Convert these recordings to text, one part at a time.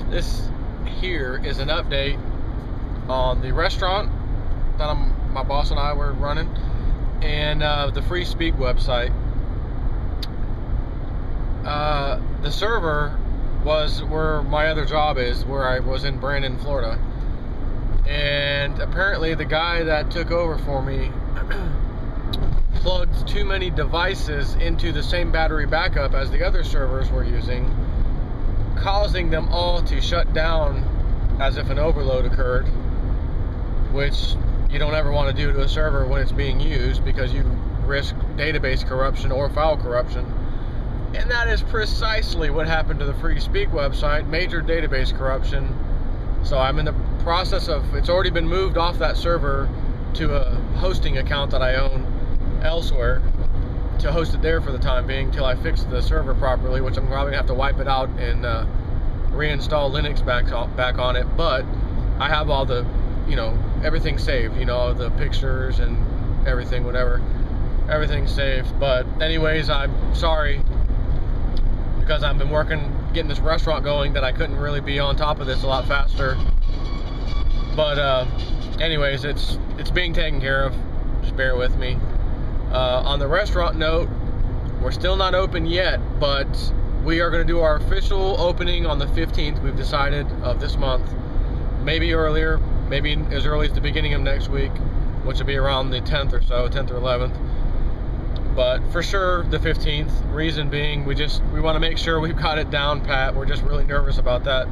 This here is an update on the restaurant that my boss and I were running, and the FreeSpeak website. The server was where my other job is, where I was in Brandon, Florida. And apparently the guy that took over for me plugged too many devices into the same battery backup as the other servers were using, causing them all to shut down as if an overload occurred, which you don't ever want to do to a server when it's being used, because you risk database corruption or file corruption. And that is precisely what happened to the FreeSpeak website, major database corruption. So I'm in the process of, it's already been moved off that server to a hosting account that I own elsewhere, to host it there for the time being till I fix the server properly, which I'm probably gonna have to wipe it out and reinstall Linux back on it. But I have all the, everything saved, the pictures and everything, whatever, everything's saved. But anyways, I'm sorry, because I've been getting this restaurant going, that I couldn't really be on top of this a lot faster. But anyways, it's being taken care of. Just bear with me. On the restaurant note, we're still not open yet, but we are going to do our official opening on the 15th, we've decided, of this month. Maybe earlier, maybe as early as the beginning of next week, which will be around the 10th or so, 10th or 11th. But for sure the 15th. Reason being, we want to make sure we've got it down pat. We're just really nervous about that.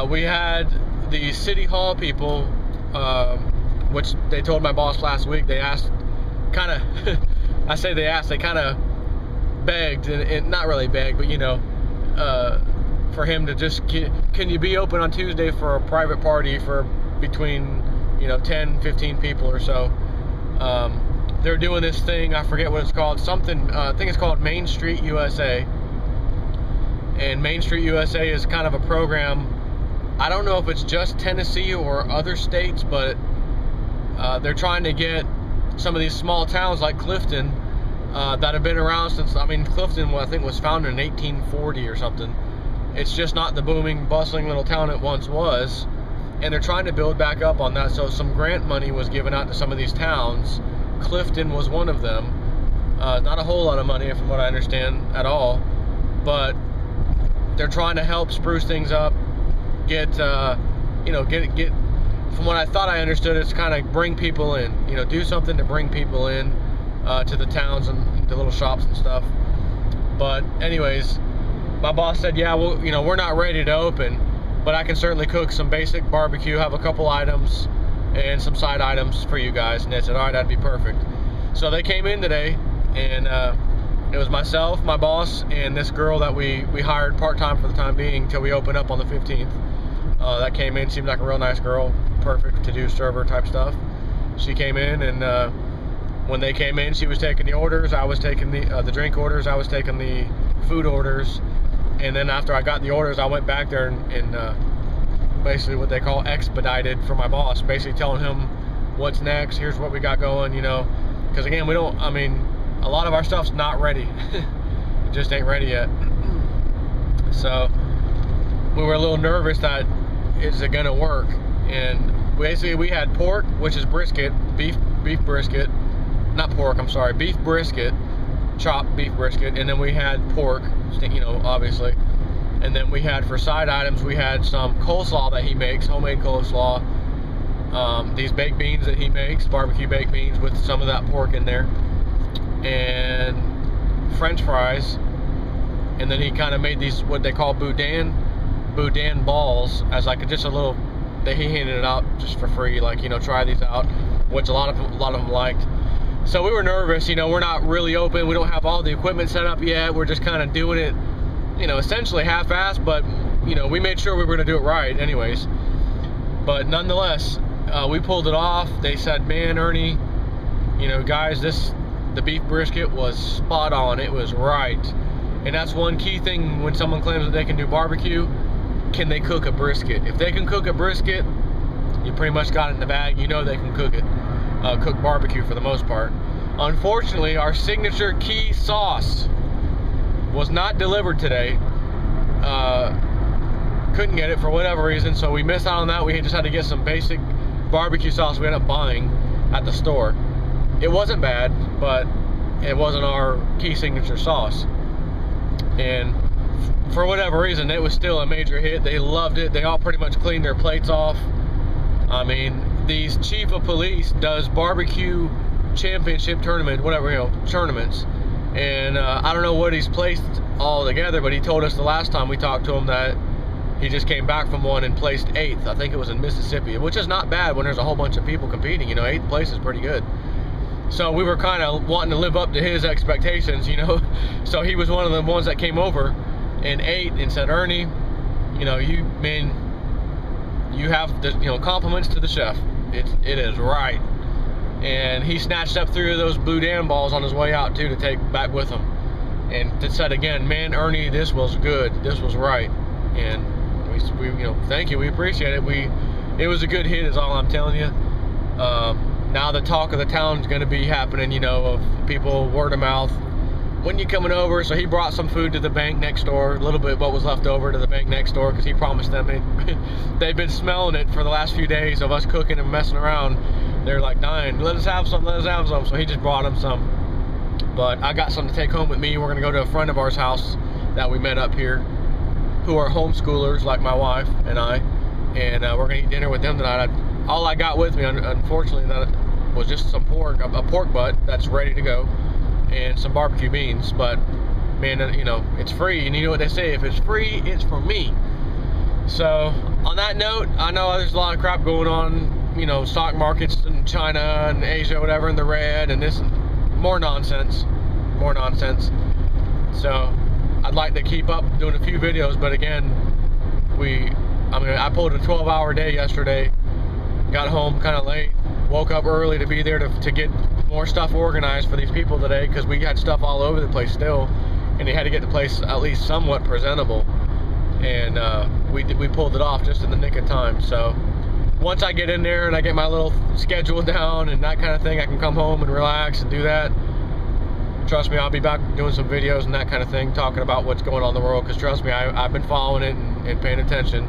We had the city hall people, which they told my boss last week. They asked, kind of, I say they asked, they kind of begged, and not really begged, but for him to just, can you be open on Tuesday for a private party for between 10, 15 people or so. They're doing this thing, I forget what it's called, something, I think it's called Main Street USA. And Main Street USA is kind of a program, I don't know if it's just Tennessee or other states, but they're trying to get some of these small towns like Clifton, that have been around since, Clifton, I think, was founded in 1840 or something. It's just not the booming, bustling little town it once was. And they're trying to build back up on that. So some grant money was given out to some of these towns. Clifton was one of them. Not a whole lot of money, from what I understand, at all. But they're trying to help spruce things up, get from what I thought I understood, it's kind of bring people in, do something to bring people in to the towns and the little shops and stuff. But anyways, my boss said, yeah, well, we're not ready to open, but I can certainly cook some basic barbecue, have a couple items and some side items for you guys. And they said, all right, that'd be perfect. So they came in today, and it was myself, my boss, and this girl that we hired part-time for the time being till we open up on the 15th. That came in, seemed like a real nice girl, perfect to do server type stuff. She came in, and when they came in, she was taking the orders, I was taking the drink orders, I was taking the food orders. And then after I got the orders, I went back there and basically what they call expedited for my boss, basically telling him what's next, here's what we got going, because again, a lot of our stuff's not ready. It just ain't ready yet. So we were a little nervous that, is it gonna work? And basically we had pork, which is brisket, beef brisket, not pork, I'm sorry, beef brisket, chopped beef brisket, and then we had pork, obviously. And then we had, for side items, we had some coleslaw that he makes, homemade coleslaw, these baked beans that he makes, barbecue baked beans with some of that pork in there, and French fries. And then he kind of made these, what they call boudin balls, as like just a little, that he handed it out just for free, like, try these out, which a lot of them liked. So we were nervous, we're not really open, we don't have all the equipment set up yet, we're just kind of doing it, essentially half-assed, but, we made sure we were going to do it right anyways. But nonetheless, we pulled it off. They said, man, Ernie, guys, the beef brisket was spot on, it was right. And that's one key thing when someone claims that they can do barbecue, can they cook a brisket? If they can cook a brisket, you pretty much got it in the bag, they can cook it. Cook barbecue for the most part. Unfortunately, our signature key sauce was not delivered today. couldn't get it for whatever reason, so we missed out on that. We just had to get some basic barbecue sauce we ended up buying at the store. It wasn't bad, but it wasn't our key signature sauce. And for whatever reason, it was still a major hit. They loved it. They all pretty much cleaned their plates off. I mean, the chief of police does barbecue championship tournament, whatever, you know, tournaments. And I don't know what he's placed all together, but he told us the last time we talked to him that he just came back from one and placed 8th. I think it was in Mississippi, which is not bad when there's a whole bunch of people competing. You know, 8th place is pretty good. So we were kind of wanting to live up to his expectations, you know. So he was one of the ones that came over and ate and said, Ernie, you know, you have the, you know, compliments to the chef. It is right. And he snatched up 3 of those blue Dan balls on his way out too to take back with him. And said again, man, Ernie, this was good. This was right. And we you know, thank you. We appreciate it. It was a good hit, is all I'm telling you. Now the talk of the town is going to be happening, you know, of people word of mouth. When you coming over? So he brought some food to the bank next door, a little bit of what was left over to the bank next door, because he promised them they'd been smelling it for the last few days of us cooking and messing around. They're like dying, let us have some, let us have some. So he just brought them some. But I got some to take home with me. We're going to go to a friend of ours' house that we met up here, who are homeschoolers like my wife and I, and we're going to eat dinner with them tonight. All I got with me, unfortunately, that was just some pork, a pork butt that's ready to go, and some barbecue beans. But man, you know, it's free, and you know what they say, if it's free, it's for me. So on that note, I know there's a lot of crap going on, you know, stock markets in China and Asia, whatever, in the red, and this, more nonsense. So I'd like to keep up doing a few videos, but again, I pulled a 12-hour day yesterday, got home kind of late, woke up early to be there to get more stuff organized for these people today, because we had stuff all over the place still, and they had to get the place at least somewhat presentable. And we pulled it off just in the nick of time. So once I get in there and I get my little schedule down and that kind of thing, I can come home and relax and do that. Trust me, I'll be back doing some videos and that kind of thing, talking about what's going on in the world, because trust me, I've been following it and paying attention.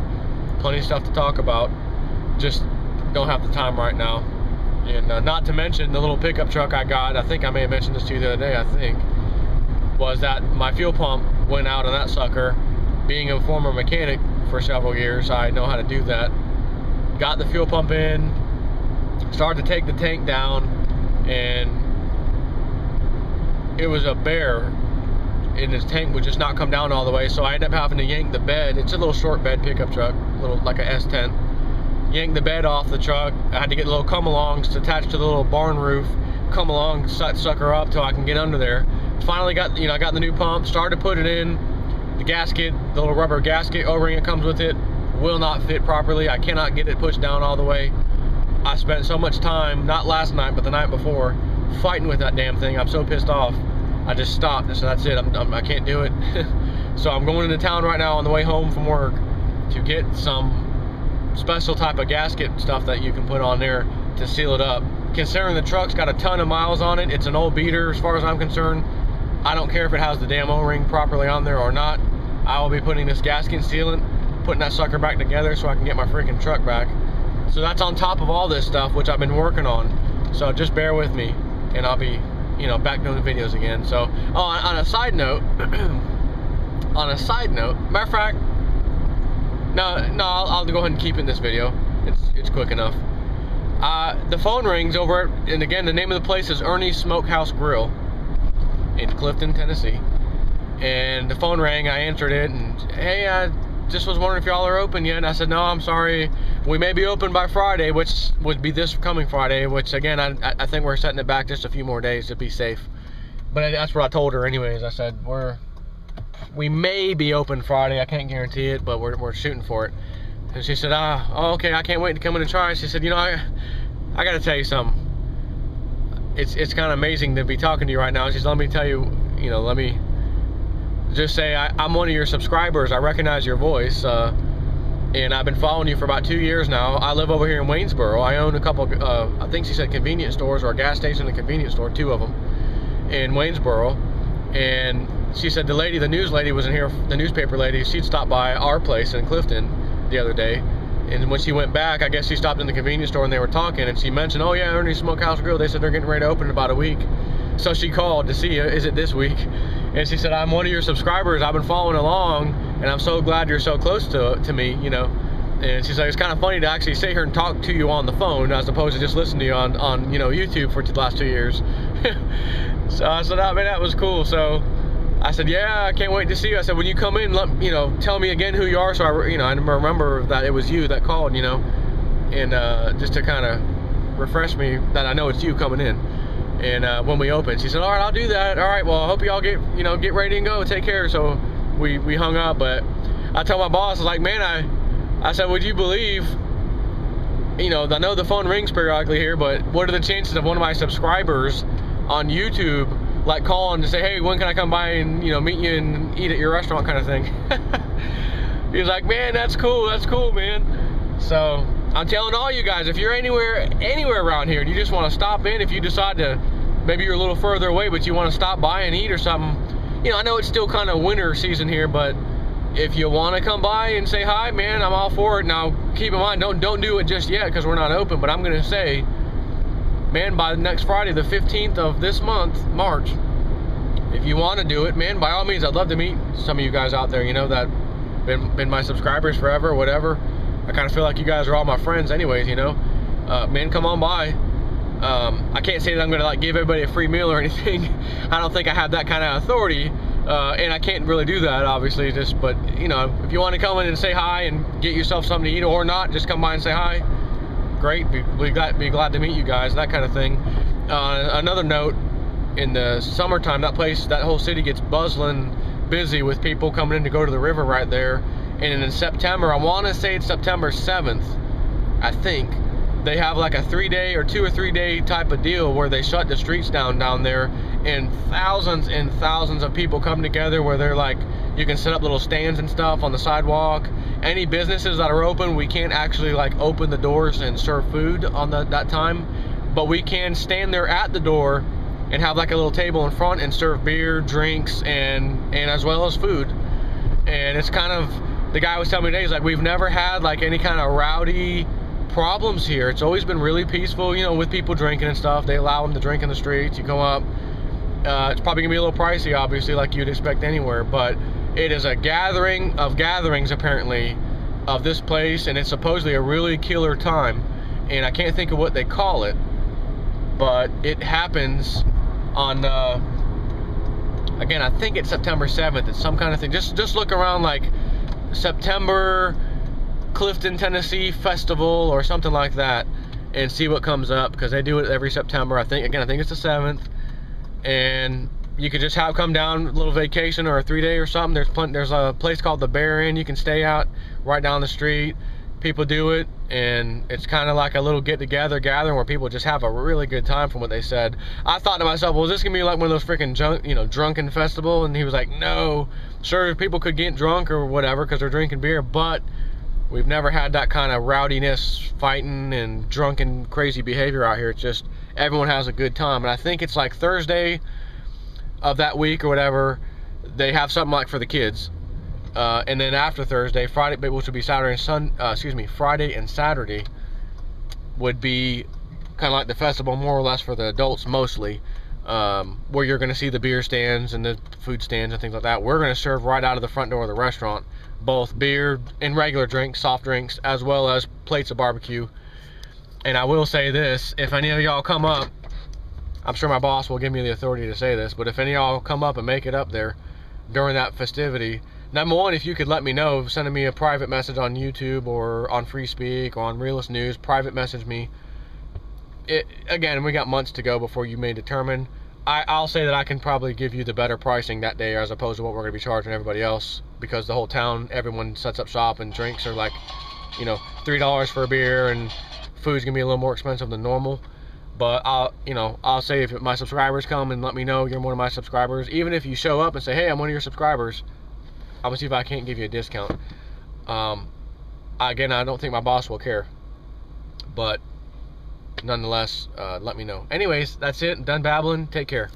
Plenty of stuff to talk about, just don't have the time right now. And not to mention the little pickup truck I got, I think I may have mentioned this to you the other day, I think, was that my fuel pump went out on that sucker. Being a former mechanic for several years, I know how to do that. Got the fuel pump in, started to take the tank down, and it was a bear, and his tank would just not come down all the way, so I ended up having to yank the bed. It's a little short bed pickup truck, little like a S10. Yank the bed off the truck. I had to get the little come-alongs attached to the little barn roof, come along, set sucker up till I can get under there. Finally got, you know, I got the new pump, started to put it in. The gasket, the little rubber gasket O-ring that comes with it, will not fit properly. I cannot get it pushed down all the way. I spent so much time, not last night, but the night before, fighting with that damn thing. I'm so pissed off. I just stopped and said, that's it, I can't do it. So I'm going into town right now on the way home from work to get some special type of gasket stuff that you can put on there to seal it up. Considering the truck's got a ton of miles on it, it's an old beater as far as I'm concerned. I don't care if it has the damn O-ring properly on there or not. I will be putting this gasket sealant, putting that sucker back together so I can get my freaking truck back. So that's on top of all this stuff, which I've been working on. So just bear with me, and I'll be, you know, back doing the videos again. So, on a side note, matter of fact, no, I'll go ahead and keep it in this video. It's quick enough. The phone rings over, and again, the name of the place is Ernie's Smokehouse Grill in Clifton, Tennessee. And the phone rang, I answered it, and hey, I just was wondering if y'all are open yet. And I said, no, I'm sorry, we may be open by Friday, which would be this coming Friday, which again, I think we're setting it back just a few more days to be safe. But that's what I told her anyways. I said, we may be open Friday, I can't guarantee it, but we're shooting for it. And she said, oh, okay, I can't wait to come in and try. She said, you know, I gotta tell you something. It's kind of amazing to be talking to you right now. She said, let me tell you, you know, let me just say I'm one of your subscribers. I recognize your voice, and I've been following you for about 2 years now. I live over here in Waynesboro. I own a couple, I think she said convenience stores, or a gas station and a convenience store, 2 of them in Waynesboro. And she said the lady, the news lady was in here, the newspaper lady, she'd stopped by our place in Clifton the other day, and when she went back, I guess she stopped in the convenience store and they were talking, and she mentioned, oh yeah, Ernie's Smokehouse Grill, they said they're getting ready to open in about a week. So she called to see, is it this week? And she said, I'm one of your subscribers, I've been following along, and I'm so glad you're so close to me, you know. And she's like, it's kind of funny to actually sit here and talk to you on the phone as opposed to just listen to you on you know, YouTube for the last 2 years. So I said, oh man, that was cool. So I said, yeah, I can't wait to see you. I said, when you come in, you know, tell me again who you are, so I, you know, I remember that it was you that called, you know, and just to kind of refresh me that I know it's you coming in. And when we opened, she said, all right, I'll do that. All right, well, I hope y'all get ready and go. Take care. So we hung up, but I told my boss, I was like, man, I said, would you believe, you know, I know the phone rings periodically here, but what are the chances of one of my subscribers on YouTube, like, calling to say, hey, when can I come by and, you know, meet you and eat at your restaurant kind of thing? He was like, man, that's cool, man. So I'm telling all you guys, if you're anywhere around here and you just want to stop in, if you decide to, maybe you're a little further away, but you want to stop by and eat or something, you know, I know it's still kind of winter season here, but if you want to come by and say hi, man, I'm all for it. Now, keep in mind, don't do it just yet because we're not open, but I'm going to say, man, by next Friday, the 15th of this month, March, if you want to do it, man, by all means, I'd love to meet some of you guys out there, you know, that been my subscribers forever, whatever. I kind of feel like you guys are all my friends anyways, you know. Man, come on by. I can't say that I'm going to, like, give everybody a free meal or anything. I don't think I have that kind of authority. And I can't really do that, obviously, but, you know, if you want to come in and say hi and get yourself something to eat or not, just come by and say hi. Great, be glad to meet you guys, that kind of thing. Another note, in the summertime, that whole city gets buzzing busy with people coming in to go to the river right there. And in September, I want to say it's September 7th, I think, they have like a 3-day or 2 or 3 day type of deal where they shut the streets down there, and thousands of people come together where they're like, you can set up little stands and stuff on the sidewalk. Any businesses that are open, we can't actually like open the doors and serve food on that time, but we can stand there at the door and have like a little table in front and serve beer, drinks, and as well as food. And it's kind of, the guy was telling me today, he's like, we've never had like any kind of rowdy problems here. It's always been really peaceful, you know, with people drinking and stuff. They allow them to drink in the streets. You come up, it's probably gonna be a little pricey, obviously, like you'd expect anywhere, but it is a gathering of gatherings, apparently, of this place, and it's supposedly a really killer time, and I can't think of what they call it, but it happens on again, I think it's September 7th. It's some kind of thing. Just look around, like September Clifton, Tennessee Festival or something like that, and see what comes up, because they do it every September. I think it's the 7th, and you could just come down, a little vacation or a 3-day or something. There's a place called the Bear Inn. You can stay out right down the street. People do it, and it's kind of like a little get-together gathering where people just have a really good time, from what they said. I thought to myself, well, is this gonna be like one of those freaking drunken festival? And he was like, no, sure, people could get drunk or whatever because they're drinking beer, but we've never had that kind of rowdiness, fighting, and drunken, crazy behavior out here. It's just everyone has a good time. And I think it's like Thursday of that week or whatever, they have something like for the kids. And then after Thursday, Friday, which would be Friday and Saturday, would be kind of like the festival, more or less, for the adults mostly, where you're going to see the beer stands and the food stands and things like that. We're going to serve right out of the front door of the restaurant, both beer and regular drinks, soft drinks, as well as plates of barbecue. And I will say this, if any of y'all come up, I'm sure my boss will give me the authority to say this, but if any of y'all come up and make it up there during that festivity, number one, if you could let me know, sending me a private message on YouTube or on FreeSpeak or on Realist News, private message me. Again, we got months to go before you may determine. I'll say that I can probably give you the better pricing that day as opposed to what we're going to be charging everybody else, because the whole town, everyone sets up shop, and drinks are like, $3 for a beer, and food's going to be a little more expensive than normal. But I'll say, if my subscribers come and let me know you're one of my subscribers, even if you show up and say, hey, I'm one of your subscribers, I'm gonna see if I can't give you a discount. Again, I don't think my boss will care, but nonetheless, let me know. Anyways, that's it. Done babbling. Take care.